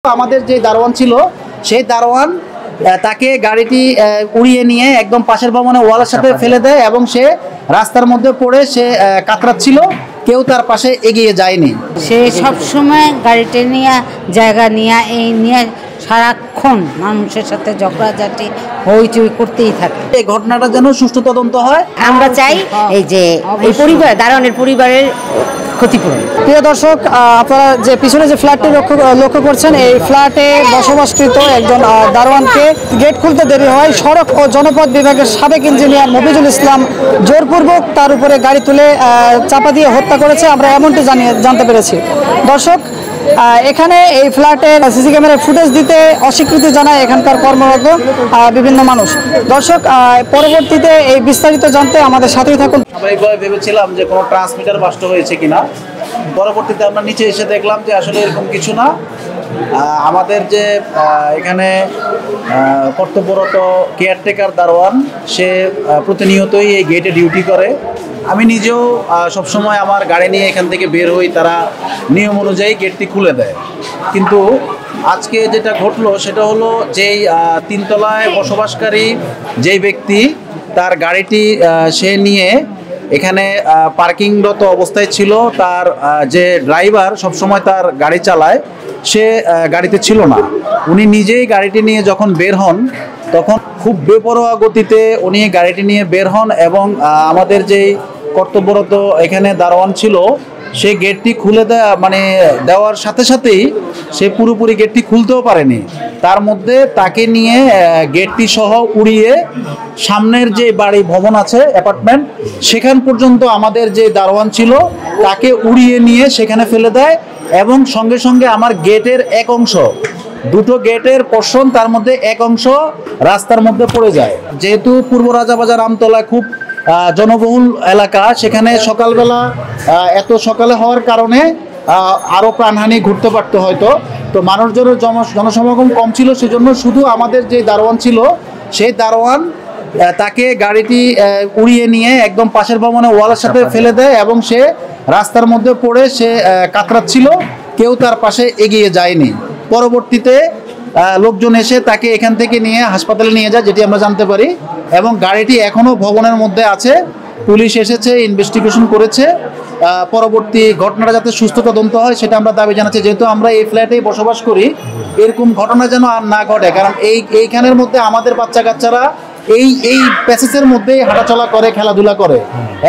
আমাদের যে দারোয়ান ছিল সেই দারোয়ান তাকে গাড়িটি উড়িয়ে নিয়ে একদম পাশের ভবনে ওয়ালের সাথে ফেলে দেয় এবং সে রাস্তার মধ্যে পড়ে সে কাতরাচ্ছিল, কেউ তার পাশে এগিয়ে যায়নি। সে সব সময় গাড়িটা নিয়ে জায়গা নিয়ে সারাক্ষণ মানুষের সাথে ঝগড়াঝাটি হইচই করতেই থাকে। এই ঘটনাটা যেন সুষ্ঠু তদন্ত হয় আমরা চাই। এই যে এই পরিবার দারোয়ানের পরিবারের ক্ষতিপূরণ। প্রিয় দর্শক, আপনারা যে পিছনে যে ফ্ল্যাটটি লক্ষ্য করছেন, এই ফ্ল্যাটে বসবাসকৃত একজন দারোয়ানকে গেট খুলতে দেরি হয় সড়ক ও জনপথ বিভাগের সাবেক ইঞ্জিনিয়ার মফিজুল ইসলাম জোরপূর্বক তার উপরে গাড়ি তুলে চাপা দিয়ে হত্যা করেছে, আমরা এমনটি জানতে পেরেছি। দর্শক, এখানে এই ফ্ল্যাটের সিসি ক্যামেরার ফুটেজ দিতে অস্বীকৃতি জানায় এখানকার কর্মরত বিভিন্ন মানুষ। দর্শক, পরবর্তীতে এই বিস্তারিত জানতে আমাদের সাথেই থাকুন। আমরা এইভাবে ভেবেছিলাম যে কোনো ট্রান্সমিটার বাস্ট হয়েছে কিনা, পরবর্তীতে আমরা নিচে এসে দেখলাম যে আসলে এরকম কিছু না। আমাদের যে এখানে কর্তব্যরত কেয়ারটেকার দারোয়ান, সে প্রতিনিয়তই এই গেটে ডিউটি করে। আমি নিজেও সবসময় আমার গাড়ি নিয়ে এখান থেকে বের হই, তারা নিয়ম অনুযায়ী গেটটি খুলে দেয়। কিন্তু আজকে যেটা ঘটলো সেটা হলো যেই তিনতলায় বসবাসকারী যেই ব্যক্তি, তার গাড়িটি সে নিয়ে এখানে পার্কিংরত অবস্থায় ছিল, তার যে ড্রাইভার সবসময় তার গাড়ি চালায়, সে গাড়িতে ছিল না। উনি নিজেই গাড়িটি নিয়ে যখন বের হন তখন খুব বেপরোয়া গতিতে উনি গাড়িটি নিয়ে বের হন এবং আমাদের যেই কর্তব্যরত এখানে দারোয়ান ছিল সে গেটটি খুলে দেওয়ার সাথে সাথেই সে পুরোপুরি গেটটি খুলতেও পারেনি। তার মধ্যে তাকে নিয়ে গেটটি সহ উড়িয়ে সামনের যে বাড়ি ভবন আছে অ্যাপার্টমেন্ট, সেখান পর্যন্ত আমাদের যে দারোয়ান ছিল তাকে উড়িয়ে নিয়ে সেখানে ফেলে দেয় এবং সঙ্গে সঙ্গে আমার গেটের এক অংশ, দুটো গেটের পোর্শন, তার মধ্যে এক অংশ রাস্তার মধ্যে পড়ে যায়। যেহেতু পূর্ব রাজাবাজার আমতলা খুব জনবহুল এলাকা, সেখানে সকালবেলা এত সকালে হওয়ার কারণে আরও প্রাণহানি ঘটতে পারতো হয়তো। তো মানুষজনের জনসমাগম কম ছিল, সেজন্য শুধু আমাদের যে দারোয়ান ছিল সেই দারোয়ান তাকে গাড়িটি উড়িয়ে নিয়ে একদম পাশের ভবনে ওয়ালের সাথে ফেলে দেয় এবং সে রাস্তার মধ্যে পড়ে সে কাতরাচ্ছিল, কেউ তার পাশে এগিয়ে যায়নি। পরবর্তীতে লোকজন এসে তাকে এখান থেকে নিয়ে হাসপাতালে নিয়ে যায়, যেটি আমরা জানতে পারি, এবং গাড়িটি এখনও ভবনের মধ্যে আছে। পুলিশ এসেছে, ইনভেস্টিগেশন করেছে। পরবর্তী ঘটনাটা যাতে সুস্থ তদন্ত হয় সেটা আমরা দাবি জানাচ্ছি। যেহেতু আমরা এই ফ্ল্যাটেই বসবাস করি, এরকম ঘটনা যেন আর না ঘটে, কারণ এইখানের মধ্যে আমাদের বাচ্চা কাচ্চারা এই প্যাসেজের মধ্যেই হাঁটাচলা করে, খেলাধুলা করে।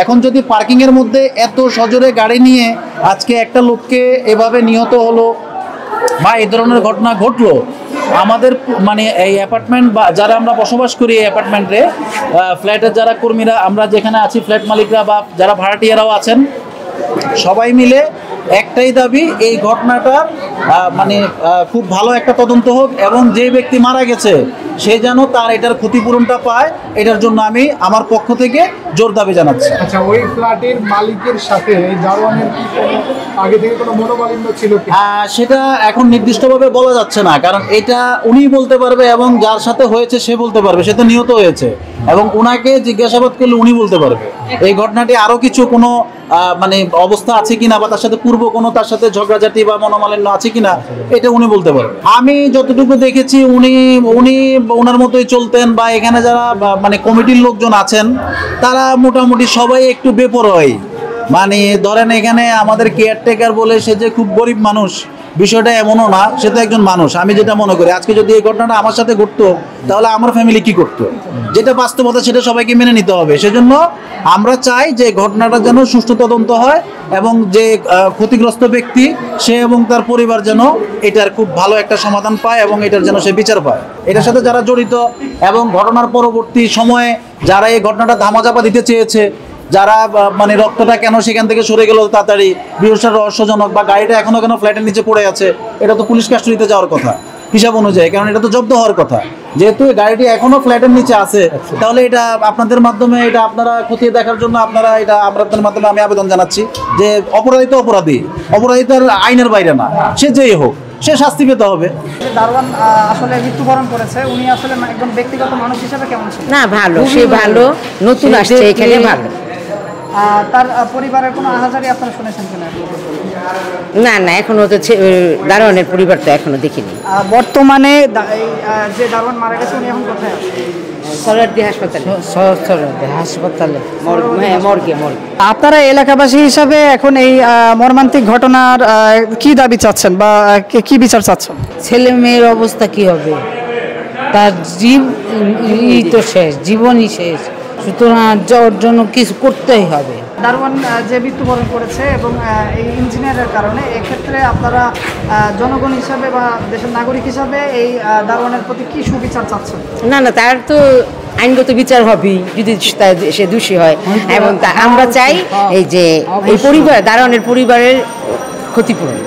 এখন যদি পার্কিংয়ের মধ্যে এত সজোরে গাড়ি নিয়ে আজকে একটা লোককে এভাবে নিহত হলো বা এই ধরনের ঘটনা ঘটলো, আমাদের এই অ্যাপার্টমেন্ট বা যারা আমরা বসবাস করি এই অ্যাপার্টমেন্টে, ফ্ল্যাটের যারা কর্মীরা, আমরা যেখানে আছি, ফ্ল্যাট মালিকরা বা যারা ভাড়াটিয়ারাও আছেন, সবাই মিলে একটাই দাবি, এই ঘটনাটার খুব ভালো একটা তদন্ত হোক এবং যে ব্যক্তি মারা গেছে সে যেন তার এটার ক্ষতিপূরণটা পায়। এটার জন্য আমি আমার পক্ষ থেকে জোর দাবি জানাচ্ছি। আচ্ছা, ওই ফ্ল্যাটের মালিকের সাথে এই দারোয়ানের কি আগে থেকে কোনো মনোমালিন্য ছিল কি? সেটা এখন নির্দিষ্টভাবে বলা যাচ্ছে না, কারণ এটা উনি বলতে পারবে এবং যার সাথে হয়েছে সে বলতে পারবে, সে তো নিহত হয়েছে, এবং উনাকে জিজ্ঞাসাবাদ করলে উনি বলতে পারবে এই ঘটনাটি আরও কিছু কোনো অবস্থা আছে কিনা বা তার সাথে পূর্ব কোনো তার সাথে ঝগড়াঝাটি বা মনোমালিন্য আছে কিনা, এটা উনি বলতে পারবেন। আমি যতটুকু দেখেছি উনি ওনার মতোই চলতেন, বা এখানে যারা কমিটির লোকজন আছেন তারা মোটামুটি সবাই একটু বেপরোয়াই। ধরেন এখানে আমাদের কেয়ারটেকার বলে সে যে খুব গরিব মানুষ, বিষয়টা এমনও না, সে তো একজন মানুষ। আমি যেটা মনে করি, আজকে যদি এই ঘটনাটা আমার সাথে ঘটতো তাহলে আমার ফ্যামিলি কি করতো, যেটা বাস্তবতা সেটা সবাইকে মেনে নিতে হবে। সেজন্য আমরা চাই যে ঘটনাটা যেন সুষ্ঠু তদন্ত হয় এবং যে ক্ষতিগ্রস্ত ব্যক্তি সে এবং তার পরিবার যেন এটার খুব ভালো একটা সমাধান পায় এবং এটার যেন সে বিচার পায়। এটার সাথে যারা জড়িত এবং ঘটনার পরবর্তী সময়ে যারা এই ঘটনাটা ধামাচাপা দিতে চেয়েছে, যারা রক্তটা কেন সেখান থেকে সরে গেল তাড়াতাড়ি, বিষয়টা রহস্যজনক, বা গাড়িটা এখনো কেন ফ্ল্যাটের নিচে পড়ে আছে, এটা তো পুলিশ কাস্টডিতে যাওয়ার কথা হিসাব অনুযায়ী, কারণ এটা তো জব্দ হওয়ার কথা। যেহেতু গাড়িটি এখনো ফ্ল্যাটের নিচে আছে, তাহলে এটা আপনাদের মাধ্যমে এটা আপনারা খতিয়ে দেখার জন্য এটা আপনাদের মাধ্যমে আমি আবেদন জানাচ্ছি যে অপরাধী তো অপরাধী তো আইনের বাইরে না, সে যেই হোক সে শাস্তি পেতে হবে। দারোয়ান আসলে মৃত্যুবরণ করেছে, উনি আসলে একজন ব্যক্তিগত মানুষ হিসেবে কেমন ছিল? না, ভালো, সে ভালো, নতুন আসছে এখানে, ভালো। তার পরিবারের কোনো আহাজারি আপনারা শুনেছেন কিনা? না না, এখনো তো দারোয়ানের পরিবার তো এখনো দেখিনি। বর্তমানে যে দারোয়ান মারা গেছে উনি এখন কোথায় আছে? সরোয়ার্দী হাসপাতালে। হাসপাতালে মর্গে। আপনারা এলাকাবাসী হিসাবে এখন এই মর্মান্তিক ঘটনার কি দাবি চাচ্ছেন বা কি বিচার চাচ্ছেন? ছেলে মেয়ের অবস্থা কি হবে? তার তো শেষ, জীবনই শেষ, সুতরাং ওর জন্য কিছু করতেই হবে। দারোয়ান যে মৃত্যুবরণ করেছে এবং এই ইঞ্জিনিয়ারের কারণে, এক্ষেত্রে আপনারা জনগণ হিসাবে বা দেশের নাগরিক হিসাবে এই দারোয়ানের প্রতি কি সুবিচার চাচ্ছেন? না না, তার তো আইনগত বিচার হবেই যদি সে দোষী হয়, এবং আমরা চাই এই যে এই পরিবার, দারোয়ানের পরিবারের ক্ষতিপূরণ।